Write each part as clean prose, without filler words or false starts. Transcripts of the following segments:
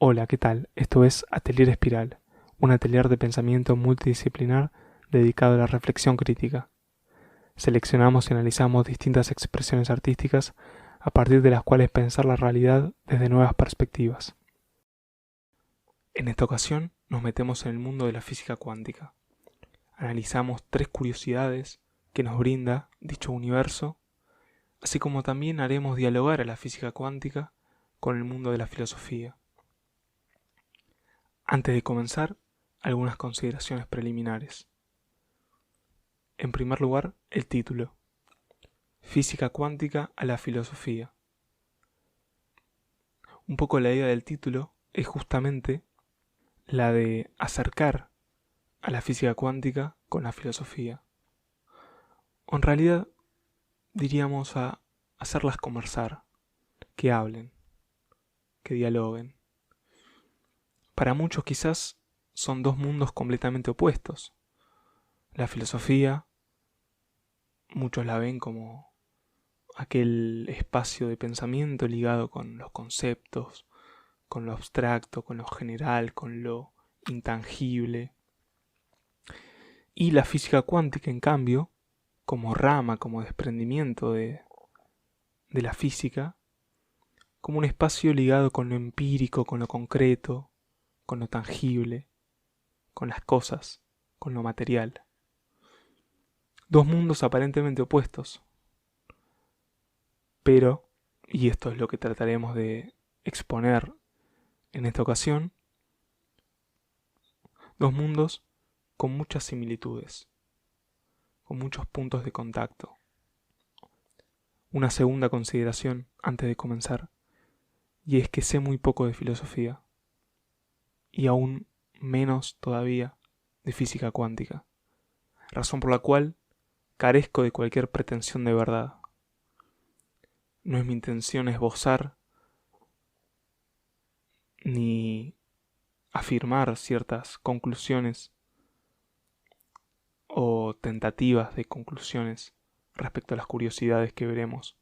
Hola, ¿qué tal? Esto es Atelier Espiral, un atelier de pensamiento multidisciplinar dedicado a la reflexión crítica. Seleccionamos y analizamos distintas expresiones artísticas a partir de las cuales pensar la realidad desde nuevas perspectivas. En esta ocasión nos metemos en el mundo de la física cuántica. Analizamos 3 curiosidades que nos brinda dicho universo, así como también haremos dialogar a la física cuántica con el mundo de la filosofía. Antes de comenzar, algunas consideraciones preliminares. En primer lugar, el título. Física cuántica a la filosofía. Un poco la idea del título es justamente la de acercar a la física cuántica con la filosofía. O en realidad diríamos a hacerlas conversar, que hablen, que dialoguen. Para muchos quizás son dos mundos completamente opuestos. La filosofía, muchos la ven como aquel espacio de pensamiento ligado con los conceptos, con lo abstracto, con lo general, con lo intangible. Y la física cuántica, en cambio, como rama, como desprendimiento de la física, como un espacio ligado con lo empírico, con lo concreto, con lo tangible, con las cosas, con lo material. Dos mundos aparentemente opuestos, pero, y esto es lo que trataremos de exponer en esta ocasión, dos mundos con muchas similitudes, con muchos puntos de contacto. Una segunda consideración antes de comenzar, y es que sé muy poco de filosofía, y aún menos todavía de física cuántica, razón por la cual carezco de cualquier pretensión de verdad. No es mi intención esbozar ni afirmar ciertas conclusiones o tentativas de conclusiones respecto a las curiosidades que veremos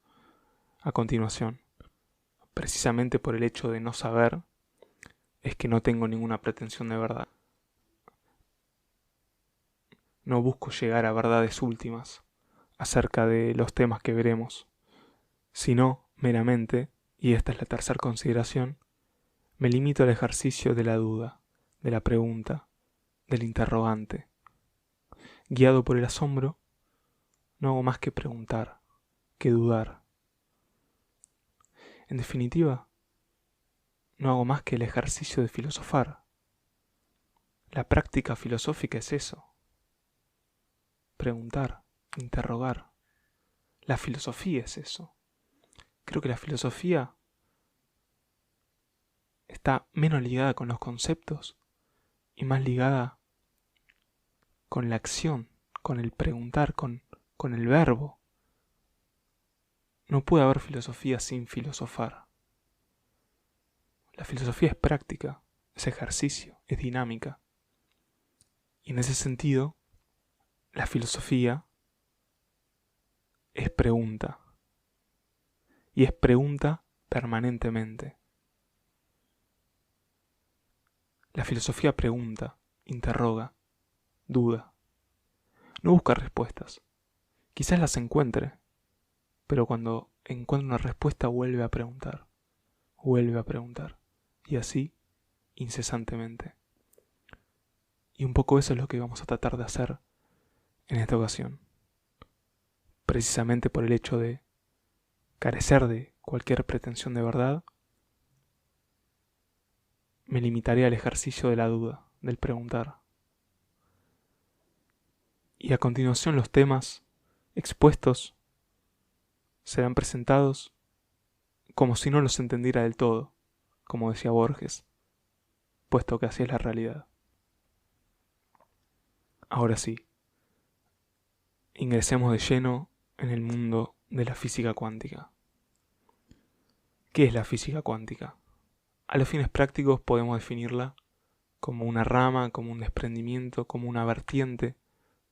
a continuación. Precisamente por el hecho de no saber, es que no tengo ninguna pretensión de verdad. No busco llegar a verdades últimas acerca de los temas que veremos, sino meramente, y esta es la tercera consideración, me limito al ejercicio de la duda, de la pregunta, del interrogante. Guiado por el asombro, no hago más que preguntar, que dudar. En definitiva, no hago más que el ejercicio de filosofar. La práctica filosófica es eso. Preguntar, interrogar. La filosofía es eso. Creo que la filosofía está menos ligada con los conceptos y más ligada con la acción, con el preguntar, con el verbo. No puede haber filosofía sin filosofar. La filosofía es práctica, es ejercicio, es dinámica. Y en ese sentido, la filosofía es pregunta. Y es pregunta permanentemente. La filosofía pregunta, interroga, duda. No busca respuestas. Quizás las encuentre, pero cuando encuentra una respuesta vuelve a preguntar, y así incesantemente. Y un poco eso es lo que vamos a tratar de hacer en esta ocasión. Precisamente por el hecho de carecer de cualquier pretensión de verdad, me limitaré al ejercicio de la duda, del preguntar. Y a continuación los temas expuestos serán presentados como si no los entendiera del todo, como decía Borges, puesto que así es la realidad. Ahora sí, ingresemos de lleno en el mundo de la física cuántica. ¿Qué es la física cuántica? A los fines prácticos podemos definirla como una rama, como un desprendimiento, como una vertiente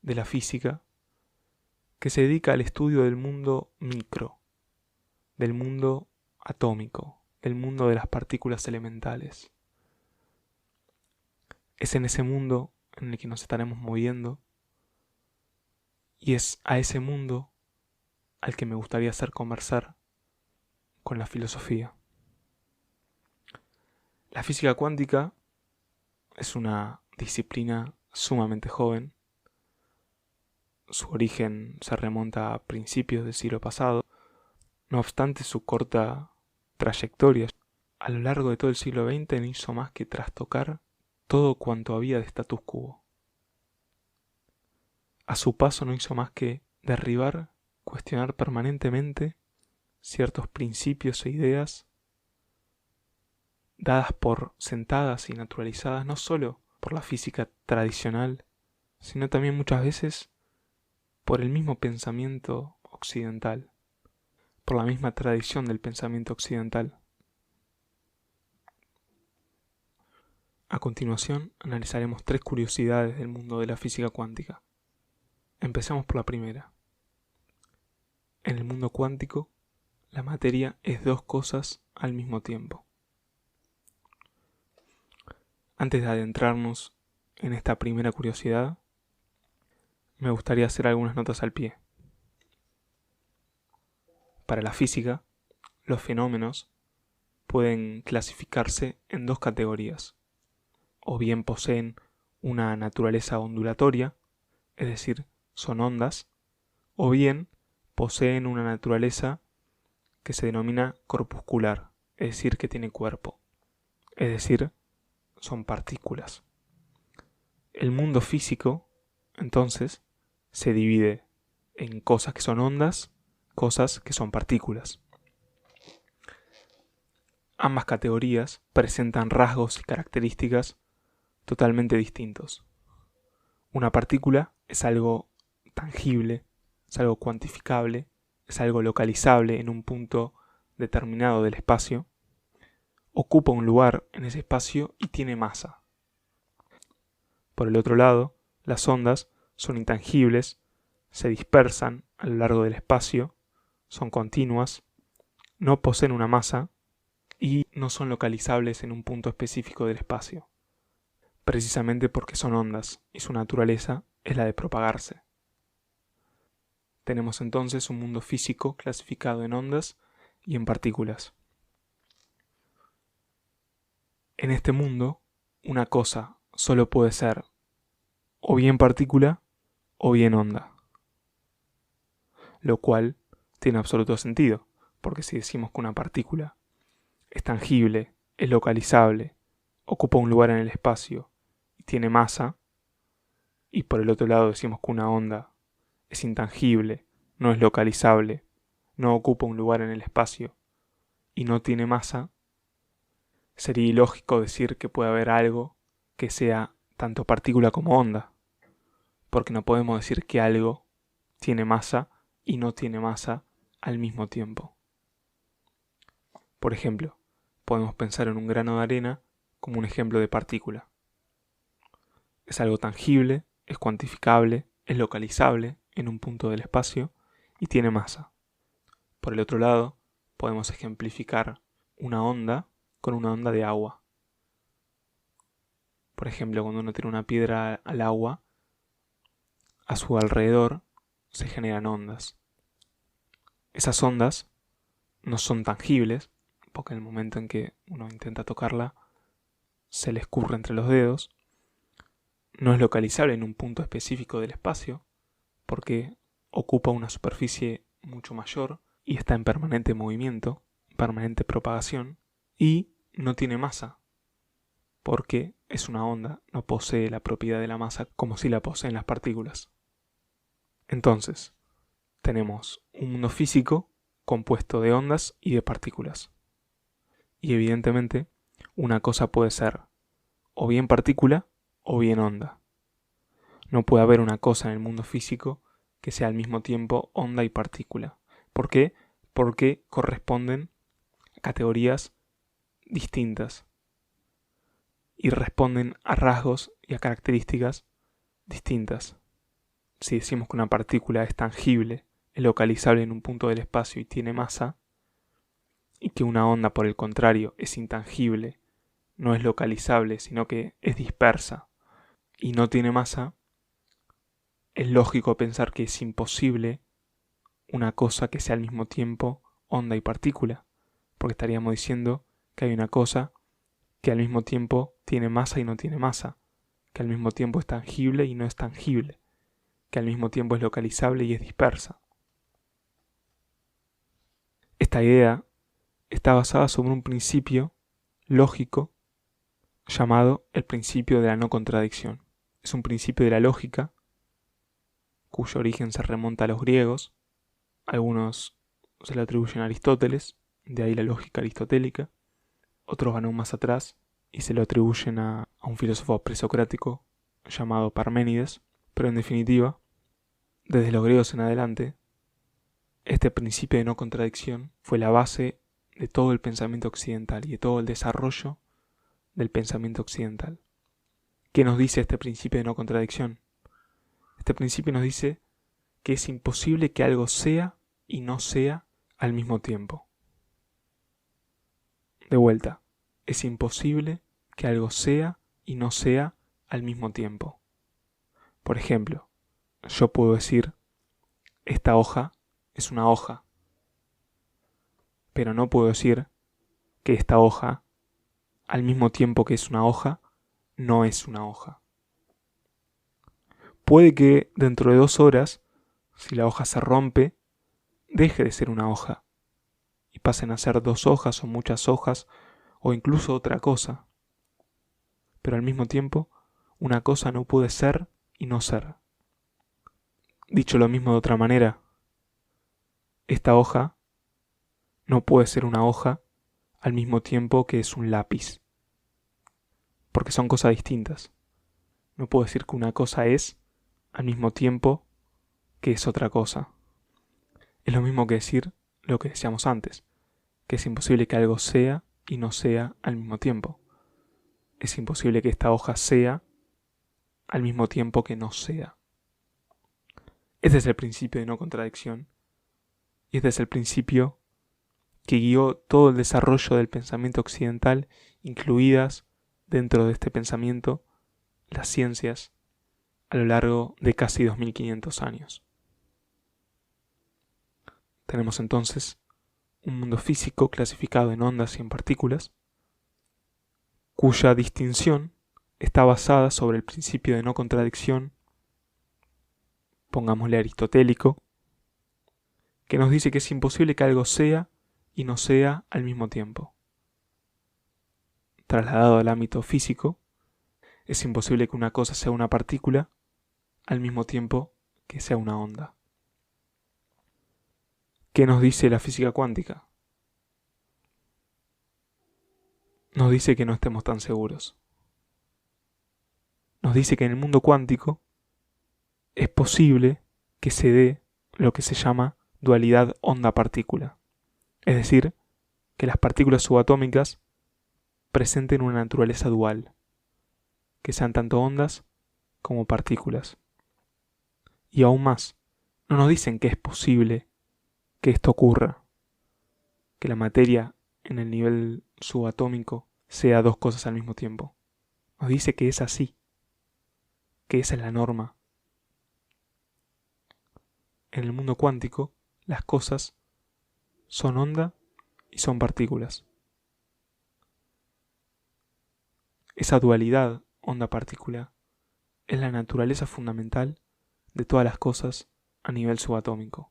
de la física que se dedica al estudio del mundo micro, del mundo atómico, del mundo de las partículas elementales. Es en ese mundo en el que nos estaremos moviendo y es a ese mundo al que me gustaría hacer conversar con la filosofía. La física cuántica es una disciplina sumamente joven. Su origen se remonta a principios del siglo pasado. No obstante, su corta trayectoria a lo largo de todo el siglo XX no hizo más que trastocar todo cuanto había de status quo. A su paso no hizo más que derribar, cuestionar permanentemente ciertos principios e ideas dadas por sentadas y naturalizadas no solo por la física tradicional, sino también muchas veces por el mismo pensamiento occidental, por la misma tradición del pensamiento occidental. A continuación, analizaremos 3 curiosidades del mundo de la física cuántica. Empecemos por la primera. En el mundo cuántico, la materia es 2 cosas al mismo tiempo. Antes de adentrarnos en esta primera curiosidad, me gustaría hacer algunas notas al pie. Para la física, los fenómenos pueden clasificarse en 2 categorías. O bien poseen una naturaleza ondulatoria, es decir, son ondas, o bien poseen una naturaleza que se denomina corpuscular, es decir, que tiene cuerpo, es decir, son partículas. El mundo físico, entonces, se divide en cosas que son ondas, cosas que son partículas. Ambas categorías presentan rasgos y características totalmente distintos. Una partícula es algo tangible, es algo cuantificable, es algo localizable en un punto determinado del espacio, ocupa un lugar en ese espacio y tiene masa. Por el otro lado, las ondas son intangibles, se dispersan a lo largo del espacio, son continuas, no poseen una masa y no son localizables en un punto específico del espacio, precisamente porque son ondas y su naturaleza es la de propagarse. Tenemos entonces un mundo físico clasificado en ondas y en partículas. En este mundo, una cosa solo puede ser o bien partícula o bien onda, lo cual tiene absoluto sentido, porque si decimos que una partícula es tangible, es localizable, ocupa un lugar en el espacio y tiene masa, y por el otro lado decimos que una onda es intangible, no es localizable, no ocupa un lugar en el espacio y no tiene masa, sería ilógico decir que puede haber algo que sea tanto partícula como onda, porque no podemos decir que algo tiene masa y no tiene masa al mismo tiempo. Por ejemplo, podemos pensar en un grano de arena como un ejemplo de partícula. Es algo tangible, es cuantificable, es localizable en un punto del espacio y tiene masa. Por el otro lado, podemos ejemplificar una onda con una onda de agua. Por ejemplo, cuando uno tira una piedra al agua, a su alrededor se generan ondas. Esas ondas no son tangibles, porque en el momento en que uno intenta tocarla, se le escurre entre los dedos. No es localizable en un punto específico del espacio, porque ocupa una superficie mucho mayor y está en permanente movimiento, permanente propagación, y no tiene masa, porque es una onda, no posee la propiedad de la masa como si la poseen las partículas. Entonces, tenemos un mundo físico compuesto de ondas y de partículas. Y evidentemente, una cosa puede ser o bien partícula o bien onda. No puede haber una cosa en el mundo físico que sea al mismo tiempo onda y partícula. ¿Por qué? Porque corresponden a categorías distintas y responden a rasgos y a características distintas. Si decimos que una partícula es tangible, es localizable en un punto del espacio y tiene masa, y que una onda, por el contrario, es intangible, no es localizable, sino que es dispersa y no tiene masa, es lógico pensar que es imposible una cosa que sea al mismo tiempo onda y partícula, porque estaríamos diciendo que hay una cosa que al mismo tiempo tiene masa y no tiene masa, que al mismo tiempo es tangible y no es tangible, que al mismo tiempo es localizable y es dispersa. Esta idea está basada sobre un principio lógico llamado el principio de la no contradicción. Es un principio de la lógica cuyo origen se remonta a los griegos. Algunos se lo atribuyen a Aristóteles, de ahí la lógica aristotélica. Otros van aún más atrás y se lo atribuyen a un filósofo presocrático llamado Parménides. Pero en definitiva, desde los griegos en adelante, este principio de no contradicción fue la base de todo el pensamiento occidental y de todo el desarrollo del pensamiento occidental. ¿Qué nos dice este principio de no contradicción? Este principio nos dice que es imposible que algo sea y no sea al mismo tiempo. De vuelta, es imposible que algo sea y no sea al mismo tiempo. Por ejemplo, yo puedo decir, esta hoja es una hoja, pero no puedo decir que esta hoja, al mismo tiempo que es una hoja, no es una hoja. Puede que dentro de 2 horas, si la hoja se rompe, deje de ser una hoja y pasen a ser 2 hojas o muchas hojas o incluso otra cosa. Pero al mismo tiempo, una cosa no puede ser y no ser. Dicho lo mismo de otra manera, esta hoja no puede ser una hoja al mismo tiempo que es un lápiz, porque son cosas distintas. No puedo decir que una cosa es al mismo tiempo que es otra cosa. Es lo mismo que decir lo que decíamos antes, que es imposible que algo sea y no sea al mismo tiempo. Es imposible que esta hoja sea al mismo tiempo que no sea. Este es el principio de no contradicción y este es el principio que guió todo el desarrollo del pensamiento occidental, incluidas dentro de este pensamiento las ciencias a lo largo de casi 2500 años. Tenemos entonces un mundo físico clasificado en ondas y en partículas, cuya distinción está basada sobre el principio de no contradicción, pongámosle aristotélico, que nos dice que es imposible que algo sea y no sea al mismo tiempo. Trasladado al ámbito físico, es imposible que una cosa sea una partícula al mismo tiempo que sea una onda. ¿Qué nos dice la física cuántica? Nos dice que no estemos tan seguros. Nos dice que en el mundo cuántico es posible que se dé lo que se llama dualidad onda-partícula. Es decir, que las partículas subatómicas presenten una naturaleza dual, que sean tanto ondas como partículas. Y aún más, no nos dicen que es posible que esto ocurra, que la materia en el nivel subatómico sea 2 cosas al mismo tiempo. Nos dice que es así, que esa es la norma. En el mundo cuántico, las cosas son onda y son partículas. Esa dualidad onda-partícula es la naturaleza fundamental de todas las cosas a nivel subatómico.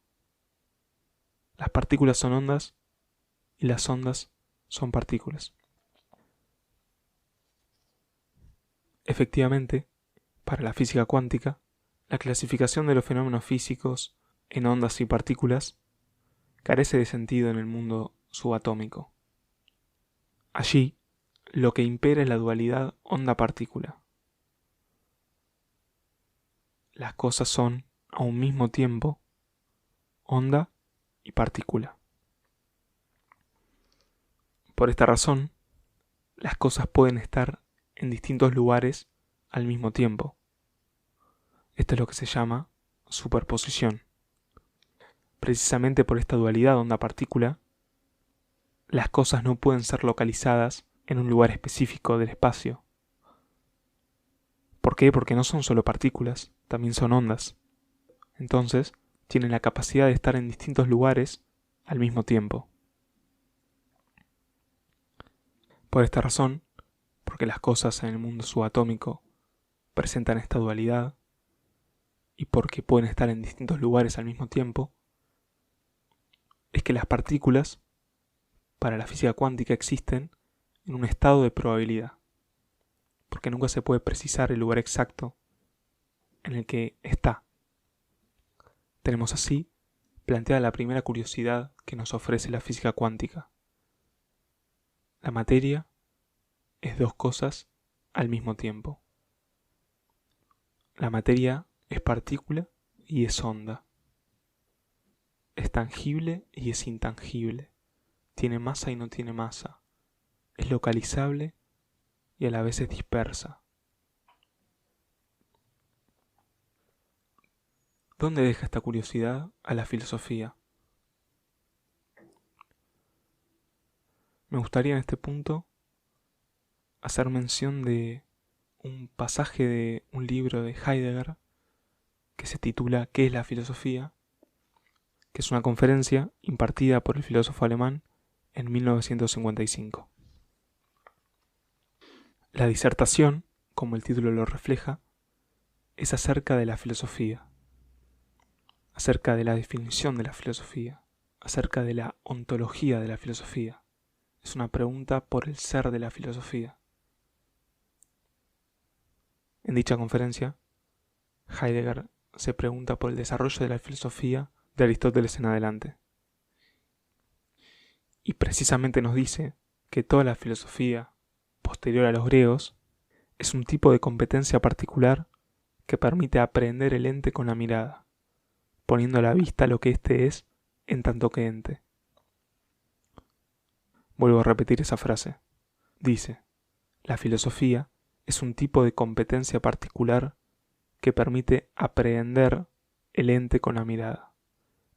Las partículas son ondas y las ondas son partículas. Efectivamente, para la física cuántica, la clasificación de los fenómenos físicos en ondas y partículas carece de sentido en el mundo subatómico. Allí, lo que impera es la dualidad onda-partícula. Las cosas son, a un mismo tiempo, onda y partícula. Por esta razón, las cosas pueden estar en distintos lugares al mismo tiempo. Esto es lo que se llama superposición. Precisamente por esta dualidad onda-partícula, las cosas no pueden ser localizadas en un lugar específico del espacio. ¿Por qué? Porque no son solo partículas, también son ondas. Entonces, tienen la capacidad de estar en distintos lugares al mismo tiempo. Por esta razón, porque las cosas en el mundo subatómico presentan esta dualidad, y porque pueden estar en distintos lugares al mismo tiempo, es que las partículas, para la física cuántica, existen en un estado de probabilidad, porque nunca se puede precisar el lugar exacto en el que está. Tenemos así planteada la primera curiosidad que nos ofrece la física cuántica. La materia es dos cosas al mismo tiempo. La materia es partícula y es onda. Es tangible y es intangible. Tiene masa y no tiene masa. Es localizable y a la vez es dispersa. ¿Dónde deja esta curiosidad a la filosofía? Me gustaría en este punto hacer mención de un pasaje de un libro de Heidegger que se titula ¿Qué es la filosofía?, que es una conferencia impartida por el filósofo alemán en 1955. La disertación, como el título lo refleja, es acerca de la filosofía, acerca de la definición de la filosofía, acerca de la ontología de la filosofía. Es una pregunta por el ser de la filosofía. En dicha conferencia, Heidegger se pregunta por el desarrollo de la filosofía de Aristóteles en adelante. Y precisamente nos dice que toda la filosofía posterior a los griegos es un tipo de competencia particular que permite aprehender el ente con la mirada, poniendo a la vista lo que éste es en tanto que ente. Vuelvo a repetir esa frase. Dice, la filosofía es un tipo de competencia particular que permite aprehender el ente con la mirada,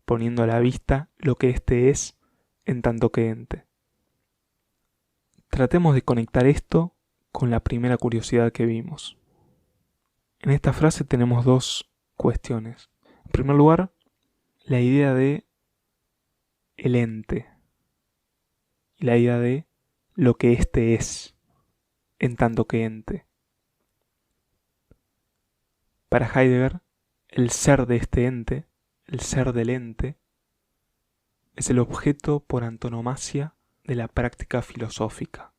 poniendo a la vista lo que éste es en tanto que ente. Tratemos de conectar esto con la primera curiosidad que vimos. En esta frase tenemos dos cuestiones. En primer lugar, la idea de el ente y la idea de lo que éste es en tanto que ente. Para Heidegger, el ser de este ente, el ser del ente, es el objeto por antonomasia de la práctica filosófica.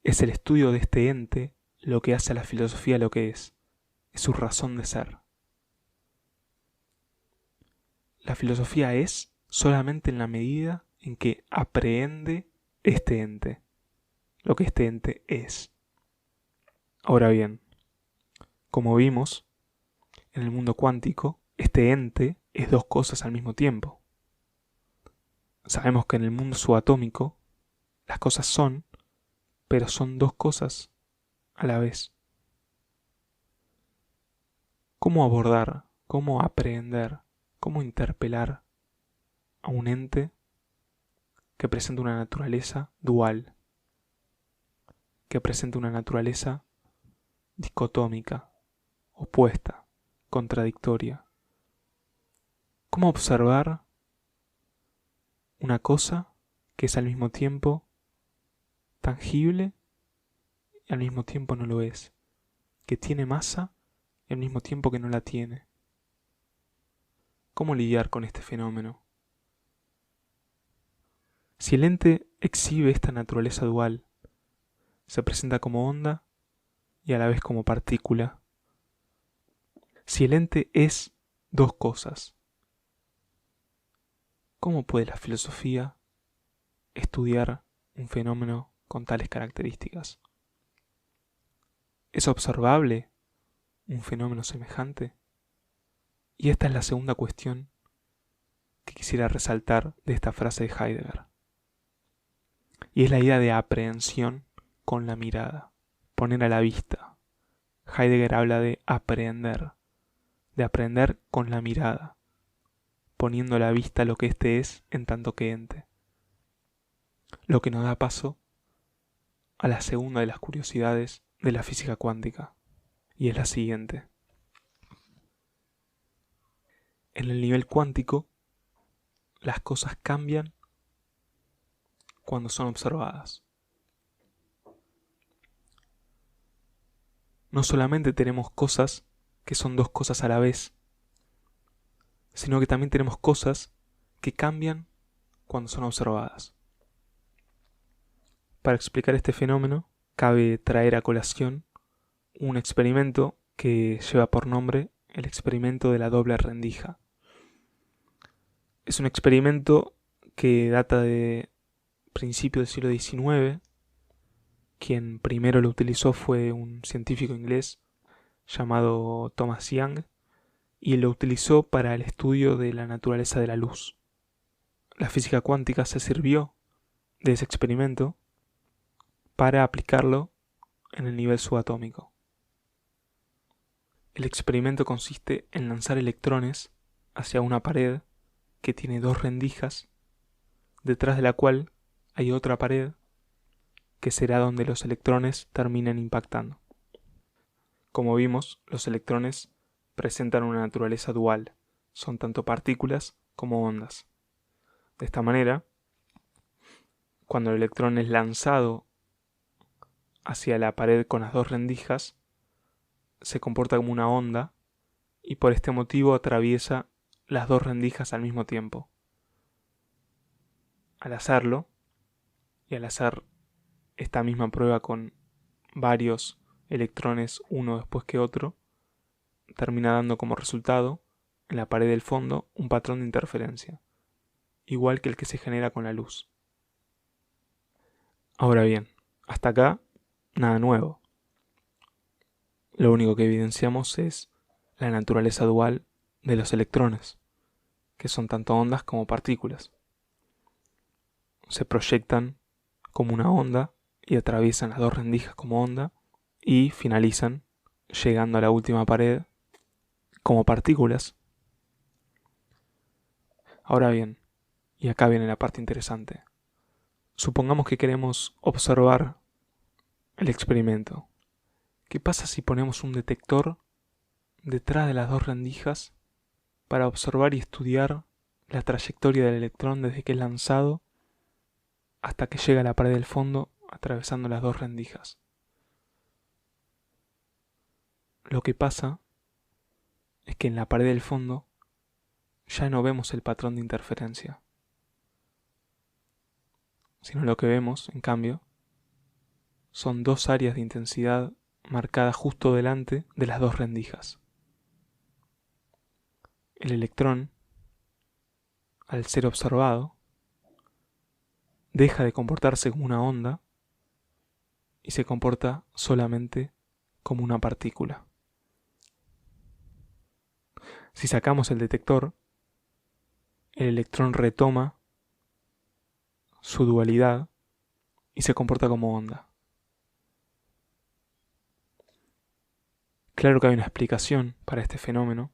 Es el estudio de este ente lo que hace a la filosofía lo que es su razón de ser. La filosofía es solamente en la medida en que aprehende este ente, lo que este ente es. Ahora bien, como vimos, en el mundo cuántico, este ente es dos cosas al mismo tiempo. Sabemos que en el mundo subatómico las cosas son, pero son dos cosas a la vez. ¿Cómo abordar, cómo aprehender, cómo interpelar a un ente que presenta una naturaleza dual, que presenta una naturaleza dicotómica, opuesta, contradictoria? ¿Cómo observar una cosa que es al mismo tiempo tangible y al mismo tiempo no lo es, que tiene masa y al mismo tiempo que no la tiene? ¿Cómo lidiar con este fenómeno? Si el ente exhibe esta naturaleza dual, se presenta como onda y a la vez como partícula. Si el ente es dos cosas, ¿cómo puede la filosofía estudiar un fenómeno con tales características? ¿Es observable un fenómeno semejante? Y esta es la segunda cuestión que quisiera resaltar de esta frase de Heidegger. Y es la idea de aprehensión con la mirada, poner a la vista. Heidegger habla de aprehender con la mirada, poniendo a la vista lo que éste es en tanto que ente. lo que nos da paso a la segunda de las curiosidades de la física cuántica, y es la siguiente. En el nivel cuántico, las cosas cambian cuando son observadas. No solamente tenemos cosas que son dos cosas a la vez, sino que también tenemos cosas que cambian cuando son observadas. Para explicar este fenómeno, cabe traer a colación un experimento que lleva por nombre el experimento de la doble rendija. Es un experimento que data de principios del siglo XIX. Quien primero lo utilizó fue un científico inglés llamado Thomas Young, y lo utilizó para el estudio de la naturaleza de la luz. La física cuántica se sirvió de ese experimento para aplicarlo en el nivel subatómico. El experimento consiste en lanzar electrones hacia una pared que tiene dos rendijas, detrás de la cual hay otra pared que será donde los electrones terminen impactando. Como vimos, los electrones presentan una naturaleza dual, son tanto partículas como ondas. De esta manera, cuando el electrón es lanzado hacia la pared con las dos rendijas, se comporta como una onda y por este motivo atraviesa las dos rendijas al mismo tiempo. Al hacerlo, y al hacer esta misma prueba con varios electrones uno después que otro, termina dando como resultado en la pared del fondo un patrón de interferencia, igual que el que se genera con la luz. Ahora bien, hasta acá nada nuevo. Lo único que evidenciamos es la naturaleza dual de los electrones, que son tanto ondas como partículas. Se proyectan como una onda y atraviesan las dos rendijas como onda y finalizan llegando a la última pared como partículas. Ahora bien, y acá viene la parte interesante. Supongamos que queremos observar el experimento. ¿Qué pasa si ponemos un detector detrás de las dos rendijas para observar y estudiar la trayectoria del electrón desde que es lanzado hasta que llega a la pared del fondo atravesando las dos rendijas? Lo que pasa es que en la pared del fondo ya no vemos el patrón de interferencia, sino lo que vemos, en cambio, son dos áreas de intensidad marcadas justo delante de las dos rendijas. El electrón, al ser observado, deja de comportarse como una onda y se comporta solamente como una partícula. Si sacamos el detector, el electrón retoma su dualidad y se comporta como onda. Claro que hay una explicación para este fenómeno,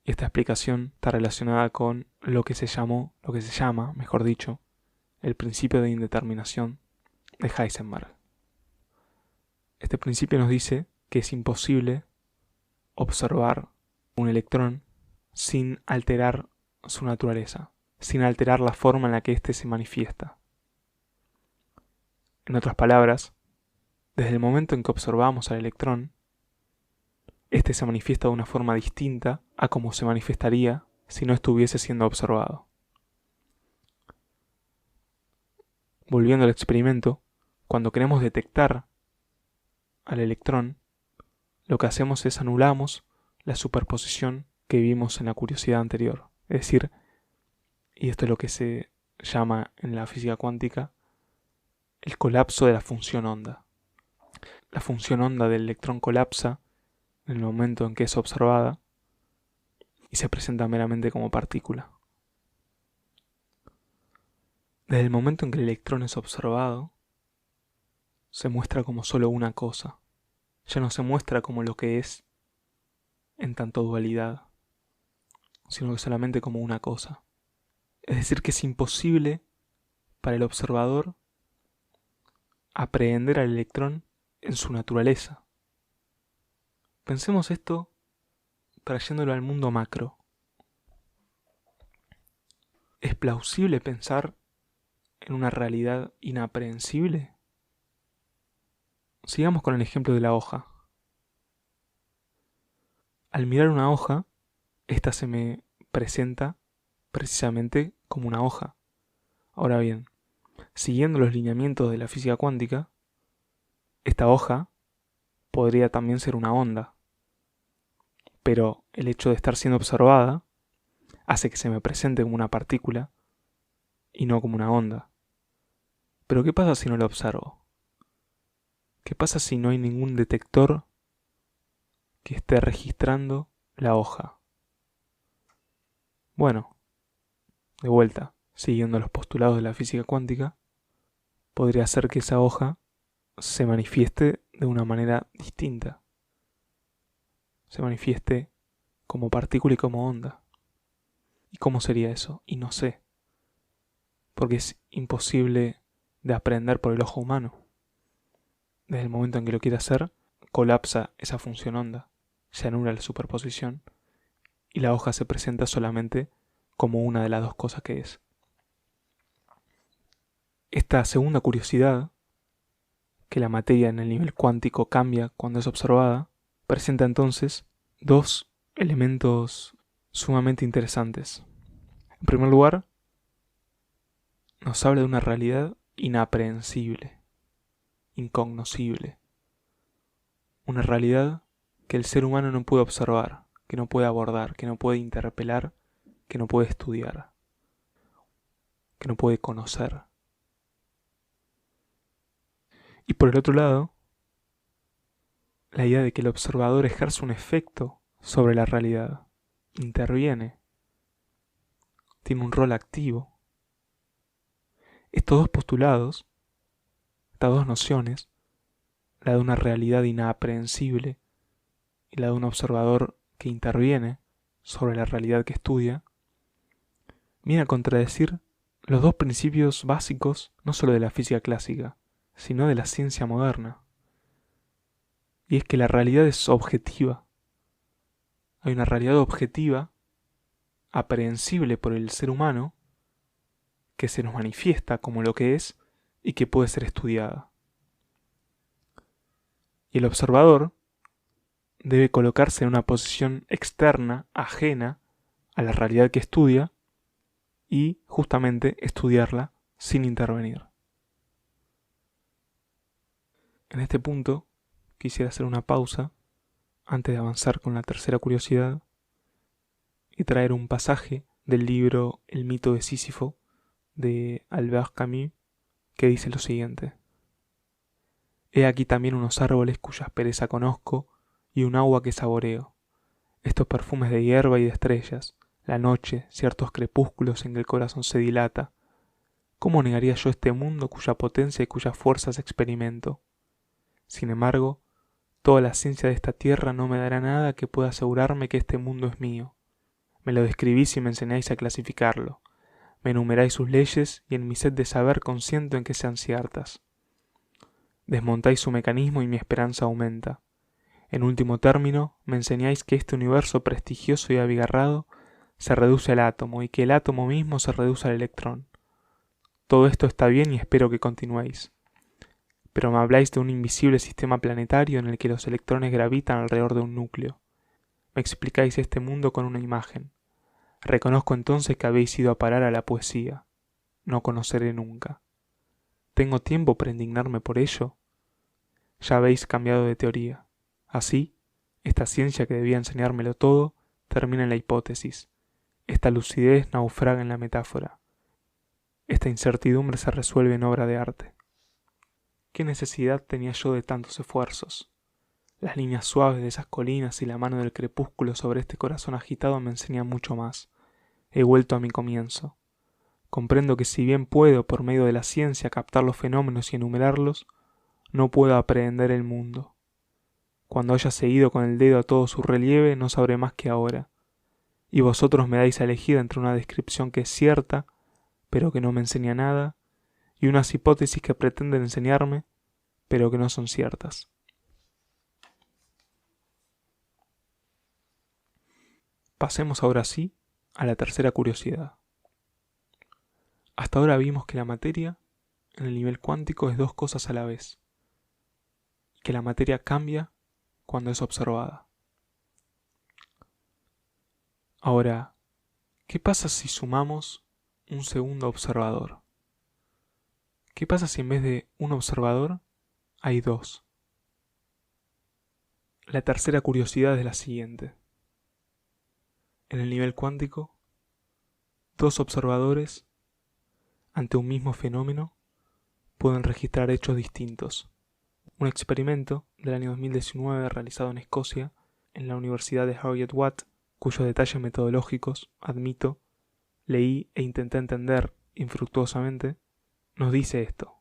y esta explicación está relacionada con lo que se llama, mejor dicho, el principio de indeterminación de Heisenberg. Este principio nos dice que es imposible observar un electrón sin alterar su naturaleza, sin alterar la forma en la que éste se manifiesta. En otras palabras, desde el momento en que observamos al electrón, éste se manifiesta de una forma distinta a como se manifestaría si no estuviese siendo observado. Volviendo al experimento, cuando queremos detectar al electrón, lo que hacemos es anulamos la superposición que vimos en la curiosidad anterior. Es decir, y esto es lo que se llama en la física cuántica el colapso de la función onda. La función onda del electrón colapsa en el momento en que es observada y se presenta meramente como partícula. Desde el momento en que el electrón es observado, se muestra como solo una cosa. Ya no se muestra como lo que es en tanto dualidad, sino que solamente como una cosa. Es decir, que es imposible para el observador aprehender al electrón en su naturaleza. Pensemos esto trayéndolo al mundo macro. ¿Es plausible pensar en una realidad inaprehensible? Sigamos con el ejemplo de la hoja. Al mirar una hoja, esta se me presenta precisamente como una hoja. Ahora bien, siguiendo los lineamientos de la física cuántica, esta hoja podría también ser una onda. Pero el hecho de estar siendo observada hace que se me presente como una partícula y no como una onda. Pero ¿qué pasa si no lo observo? ¿Qué pasa si no hay ningún detector que esté registrando la hoja? Bueno, de vuelta, siguiendo los postulados de la física cuántica, podría ser que esa hoja se manifieste de una manera distinta. Se manifieste como partícula y como onda. ¿Y cómo sería eso? Y no sé. Porque es imposible de aprender por el ojo humano. Desde el momento en que lo quiere hacer, colapsa esa función onda, se anula la superposición y la hoja se presenta solamente como una de las dos cosas que es. Esta segunda curiosidad, que la materia en el nivel cuántico cambia cuando es observada, presenta entonces dos elementos sumamente interesantes. En primer lugar, nos habla de una realidad inaprehensible, incognoscible. Una realidad que el ser humano no puede observar, que no puede abordar, que no puede interpelar, que no puede estudiar, que no puede conocer. Y por el otro lado, la idea de que el observador ejerce un efecto sobre la realidad, interviene, tiene un rol activo. Estos dos postulados, estas dos nociones, la de una realidad inaprehensible y la de un observador que interviene sobre la realidad que estudia, viene a contradecir los dos principios básicos no solo de la física clásica, sino de la ciencia moderna. Y es que la realidad es objetiva. Hay una realidad objetiva, aprehensible por el ser humano, que se nos manifiesta como lo que es y que puede ser estudiada. Y el observador debe colocarse en una posición externa, ajena a la realidad que estudia, y justamente estudiarla sin intervenir. En este punto quisiera hacer una pausa antes de avanzar con la tercera curiosidad y traer un pasaje del libro El mito de Sísifo de Albert Camus que dice lo siguiente: He aquí también unos árboles cuya aspereza conozco y un agua que saboreo, estos perfumes de hierba y de estrellas, la noche, ciertos crepúsculos en que el corazón se dilata. ¿Cómo negaría yo este mundo cuya potencia y cuyas fuerzas experimento? Sin embargo, toda la ciencia de esta tierra no me dará nada que pueda asegurarme que este mundo es mío. Me lo describís y me enseñáis a clasificarlo. Me enumeráis sus leyes y en mi sed de saber consiento en que sean ciertas. Desmontáis su mecanismo y mi esperanza aumenta. En último término, me enseñáis que este universo prestigioso y abigarrado se reduce al átomo y que el átomo mismo se reduce al electrón. Todo esto está bien y espero que continuéis. Pero me habláis de un invisible sistema planetario en el que los electrones gravitan alrededor de un núcleo. Me explicáis este mundo con una imagen. Reconozco entonces que habéis ido a parar a la poesía. No conoceré nunca. ¿Tengo tiempo para indignarme por ello? Ya habéis cambiado de teoría. Así, esta ciencia que debía enseñármelo todo, termina en la hipótesis. Esta lucidez naufraga en la metáfora. Esta incertidumbre se resuelve en obra de arte. ¿Qué necesidad tenía yo de tantos esfuerzos? Las líneas suaves de esas colinas y la mano del crepúsculo sobre este corazón agitado me enseñan mucho más. He vuelto a mi comienzo. Comprendo que si bien puedo, por medio de la ciencia, captar los fenómenos y enumerarlos, no puedo aprehender el mundo. Cuando haya seguido con el dedo a todo su relieve, no sabré más que ahora. Y vosotros me dais a elegir entre una descripción que es cierta, pero que no me enseña nada, y unas hipótesis que pretenden enseñarme, pero que no son ciertas. Pasemos ahora sí a la tercera curiosidad. Hasta ahora vimos que la materia en el nivel cuántico es dos cosas a la vez, y que la materia cambia cuando es observada. Ahora, ¿qué pasa si sumamos un segundo observador? ¿Qué pasa si en vez de un observador hay dos? La tercera curiosidad es la siguiente. En el nivel cuántico, dos observadores ante un mismo fenómeno pueden registrar hechos distintos. Un experimento del año 2019 realizado en Escocia, en la Universidad de Heriot-Watt, cuyos detalles metodológicos, admito, leí e intenté entender infructuosamente, nos dice esto.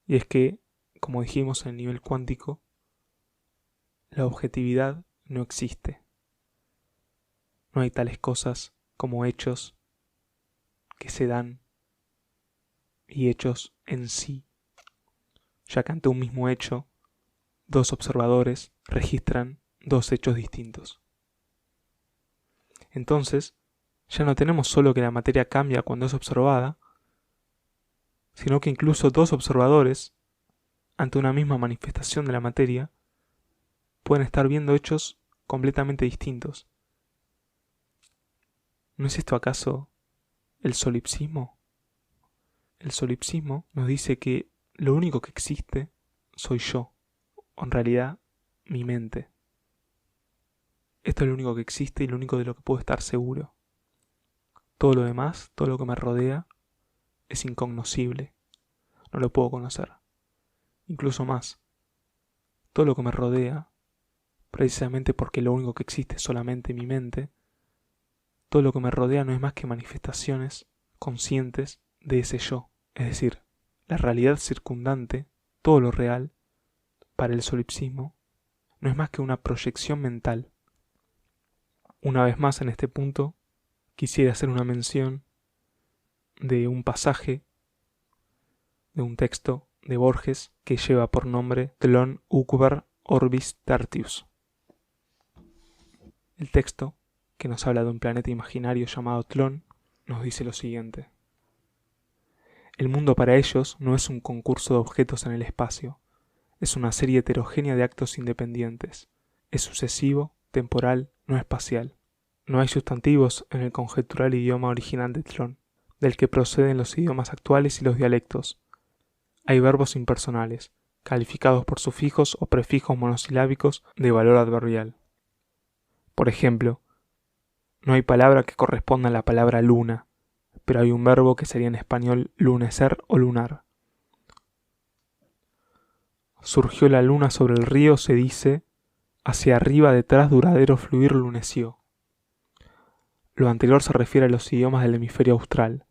Y es que, como dijimos en el nivel cuántico, la objetividad no existe. No hay tales cosas como hechos que se dan y hechos en sí, ya que ante un mismo hecho, dos observadores registran dos hechos distintos. Entonces, ya no tenemos solo que la materia cambia cuando es observada, sino que incluso dos observadores, ante una misma manifestación de la materia, pueden estar viendo hechos completamente distintos. ¿No es esto acaso el solipsismo? El solipsismo nos dice que lo único que existe soy yo, o en realidad mi mente. Esto es lo único que existe y lo único de lo que puedo estar seguro. Todo lo demás, todo lo que me rodea, es incognoscible. No lo puedo conocer. Incluso más, todo lo que me rodea, precisamente porque lo único que existe es solamente mi mente, todo lo que me rodea no es más que manifestaciones conscientes de ese yo. Es decir, la realidad circundante, todo lo real, para el solipsismo, no es más que una proyección mental. Una vez más en este punto, quisiera hacer una mención de un pasaje de un texto de Borges que lleva por nombre Tlön Uqbar Orbis Tertius. El texto, que nos habla de un planeta imaginario llamado Tlön, nos dice lo siguiente. El mundo para ellos no es un concurso de objetos en el espacio, es una serie heterogénea de actos independientes, es sucesivo, temporal, no espacial. No hay sustantivos en el conjetural idioma original de Tlön, del que proceden los idiomas actuales y los dialectos. Hay verbos impersonales, calificados por sufijos o prefijos monosilábicos de valor adverbial. Por ejemplo, no hay palabra que corresponda a la palabra luna, pero hay un verbo que sería en español lunecer o lunar. Surgió la luna sobre el río, se dice, hacia arriba detrás duradero fluir luneció. Lo anterior se refiere a los idiomas del hemisferio austral.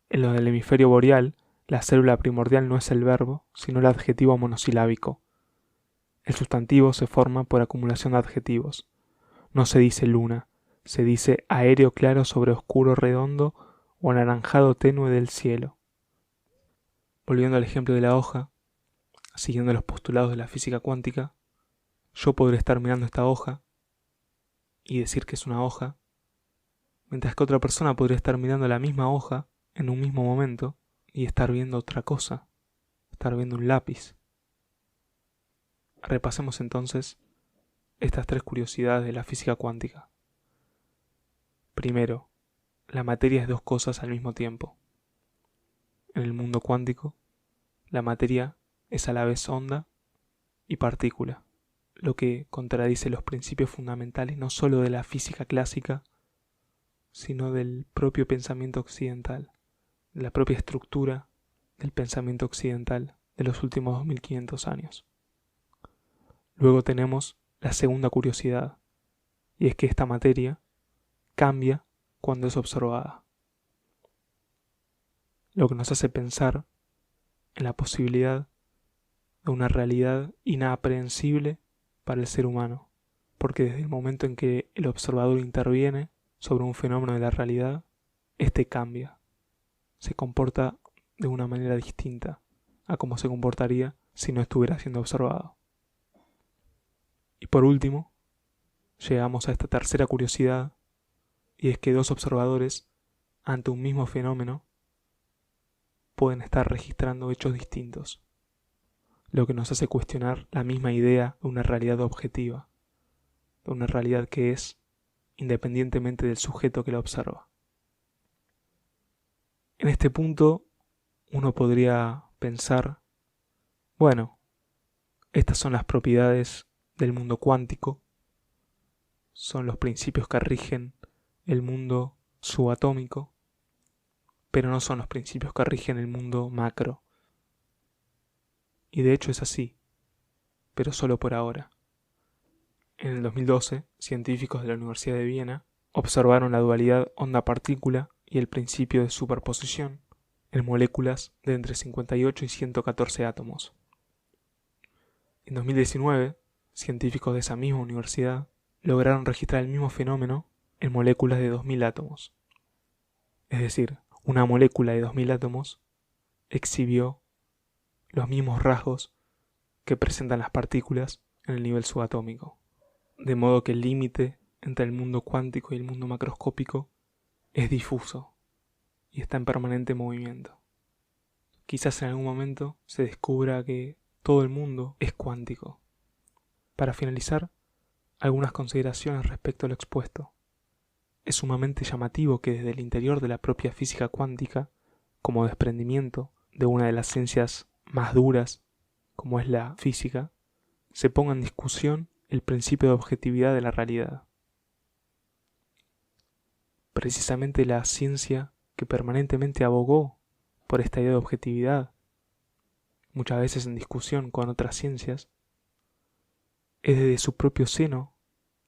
En los del hemisferio boreal, la célula primordial no es el verbo, sino el adjetivo monosilábico. El sustantivo se forma por acumulación de adjetivos. No se dice luna, se dice aéreo claro sobre oscuro redondo o anaranjado tenue del cielo. Volviendo al ejemplo de la hoja, siguiendo los postulados de la física cuántica, yo podré estar mirando esta hoja y decir que es una hoja, mientras que otra persona podría estar mirando la misma hoja en un mismo momento y estar viendo otra cosa, estar viendo un lápiz. Repasemos entonces estas tres curiosidades de la física cuántica. Primero, la materia es dos cosas al mismo tiempo. En el mundo cuántico, la materia es a la vez onda y partícula, lo que contradice los principios fundamentales no solo de la física clásica, sino del propio pensamiento occidental, de la propia estructura del pensamiento occidental de los últimos 2500 años. Luego tenemos la segunda curiosidad, y es que esta materia cambia cuando es observada, lo que nos hace pensar en la posibilidad de una realidad inaprehensible para el ser humano, porque desde el momento en que el observador interviene sobre un fenómeno de la realidad, éste cambia, se comporta de una manera distinta a cómo se comportaría si no estuviera siendo observado. Y por último, llegamos a esta tercera curiosidad, y es que dos observadores, ante un mismo fenómeno, pueden estar registrando hechos distintos, lo que nos hace cuestionar la misma idea de una realidad objetiva, de una realidad que es independientemente del sujeto que la observa. En este punto, uno podría pensar, bueno, estas son las propiedades del mundo cuántico, son los principios que rigen el mundo subatómico, pero no son los principios que rigen el mundo macro. Y de hecho es así, pero solo por ahora. En el 2012, científicos de la Universidad de Viena observaron la dualidad onda-partícula y el principio de superposición en moléculas de entre 58 y 114 átomos. En 2019, científicos de esa misma universidad lograron registrar el mismo fenómeno en moléculas de 2000 átomos. Es decir, una molécula de 2000 átomos exhibió los mismos rasgos que presentan las partículas en el nivel subatómico. De modo que el límite entre el mundo cuántico y el mundo macroscópico es difuso y está en permanente movimiento. Quizás en algún momento se descubra que todo el mundo es cuántico. Para finalizar, algunas consideraciones respecto a lo expuesto. Es sumamente llamativo que desde el interior de la propia física cuántica, como desprendimiento de una de las ciencias más duras, como es la física, se ponga en discusión el principio de objetividad de la realidad. Precisamente la ciencia que permanentemente abogó por esta idea de objetividad, muchas veces en discusión con otras ciencias, es desde su propio seno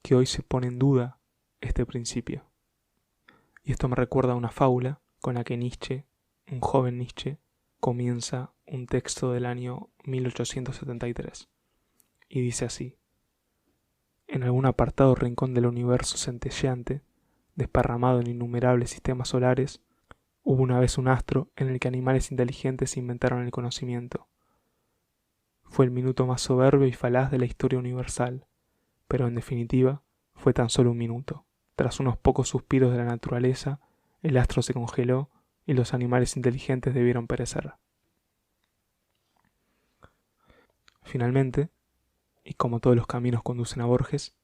que hoy se pone en duda este principio. Y esto me recuerda a una fábula con la que Nietzsche, un joven Nietzsche, comienza un texto del año 1873. Y dice así: en algún apartado rincón del universo centelleante, desparramado en innumerables sistemas solares, hubo una vez un astro en el que animales inteligentes inventaron el conocimiento. Fue el minuto más soberbio y falaz de la historia universal, pero en definitiva fue tan solo un minuto. Tras unos pocos suspiros de la naturaleza, el astro se congeló y los animales inteligentes debieron perecer. Finalmente, y como todos los caminos conducen a Borges,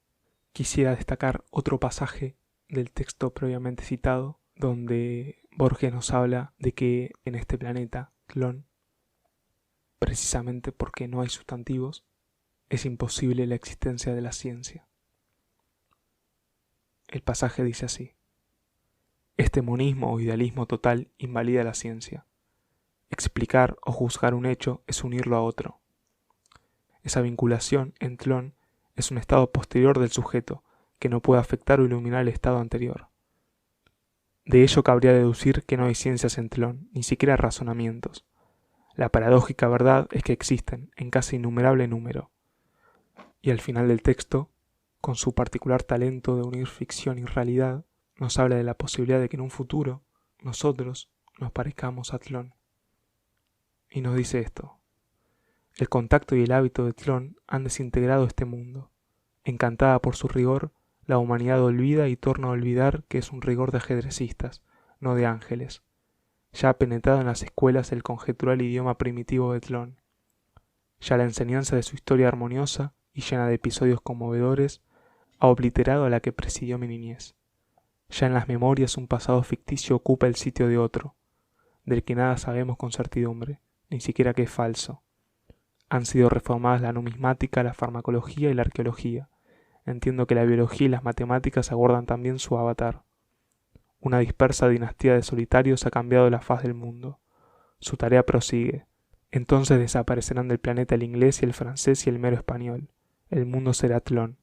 quisiera destacar otro pasaje del texto previamente citado, donde Borges nos habla de que en este planeta, Tlön, precisamente porque no hay sustantivos, es imposible la existencia de la ciencia. El pasaje dice así: este monismo o idealismo total invalida la ciencia. Explicar o juzgar un hecho es unirlo a otro. Esa vinculación en Tlön es un estado posterior del sujeto que no puede afectar o iluminar el estado anterior. De ello cabría deducir que no hay ciencias en Tlön, ni siquiera razonamientos. La paradójica verdad es que existen en casi innumerable número. Y al final del texto, con su particular talento de unir ficción y realidad, nos habla de la posibilidad de que en un futuro nosotros nos parezcamos a Tlön. Y nos dice esto: el contacto y el hábito de Tlön han desintegrado este mundo. Encantada por su rigor, la humanidad olvida y torna a olvidar que es un rigor de ajedrecistas, no de ángeles. Ya ha penetrado en las escuelas el conjetural idioma primitivo de Tlön. Ya la enseñanza de su historia armoniosa y llena de episodios conmovedores ha obliterado a la que presidió mi niñez. Ya en las memorias un pasado ficticio ocupa el sitio de otro, del que nada sabemos con certidumbre, ni siquiera que es falso. Han sido reformadas la numismática, la farmacología y la arqueología. Entiendo que la biología y las matemáticas aguardan también su avatar. Una dispersa dinastía de solitarios ha cambiado la faz del mundo. Su tarea prosigue. Entonces desaparecerán del planeta el inglés y el francés y el mero español. El mundo será Tlön.